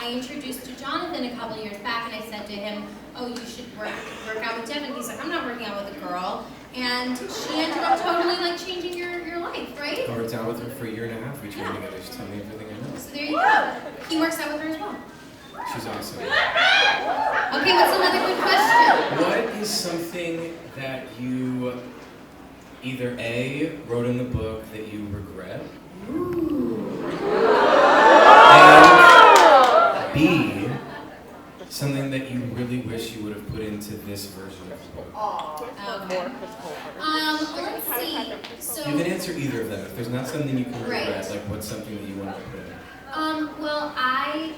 I introduced to Jonathan a couple years back, and I said to him, oh, you should work out with Devin. He's like, I'm not working out with a girl. And she ended up totally like changing your life, right? I worked out with her for a year and a half. We trained together. She told me everything I know. So there you go. He works out with her as well. She's awesome. Okay, what's another good question? What is something that you either A, wrote in the book that you regret? And B, something that you really wish you would have put into this version of the book? Okay. Let's see. So, You can answer either of them. If there's not something you can regret, Right. like what's something that you want to put in? Well, I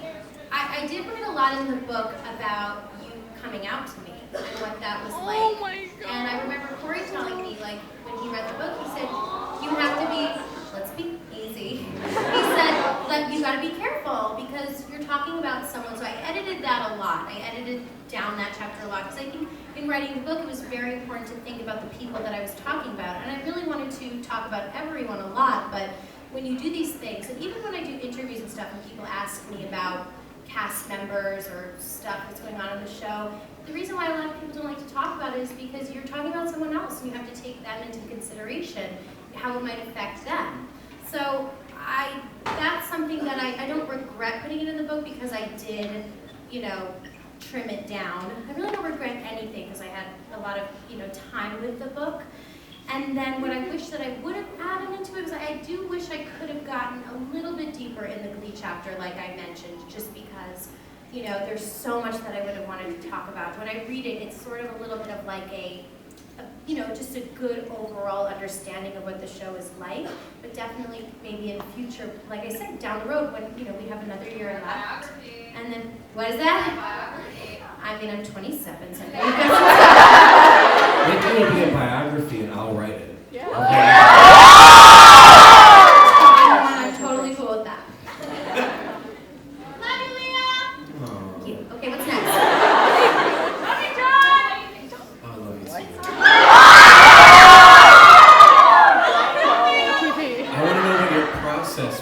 did write a lot in the book about you coming out to me and what that was like. Oh my God. And I remember Cory telling me, like, when he read the book, he said, you have to be, let's be easy. He said, like, you gotta be careful because you're talking about someone. So I edited that a lot. I edited down that chapter a lot because I think in writing the book, it was very important to think about the people that I was talking about. And I really wanted to talk about everyone a lot, but when you do these things, and even when I do interviews and stuff and people ask me about cast members or stuff that's going on in the show, the reason why a lot of people don't like to talk about it is because you're talking about someone else and you have to take them into consideration, how it might affect them. So that's something that I don't regret putting it in the book because I did, trim it down. I really don't regret anything because I had a lot of, time with the book. And then what I wish that I would have added into it was I do wish I could have gotten a little bit deeper in the Glee chapter, like I mentioned, just because, there's so much that I would have wanted to talk about. When I read it, it's sort of a little bit of like just a good overall understanding of what the show is like, but definitely maybe in the future, like I said, down the road when, we have another year left. And then, what is that? I mean, I'm 27, so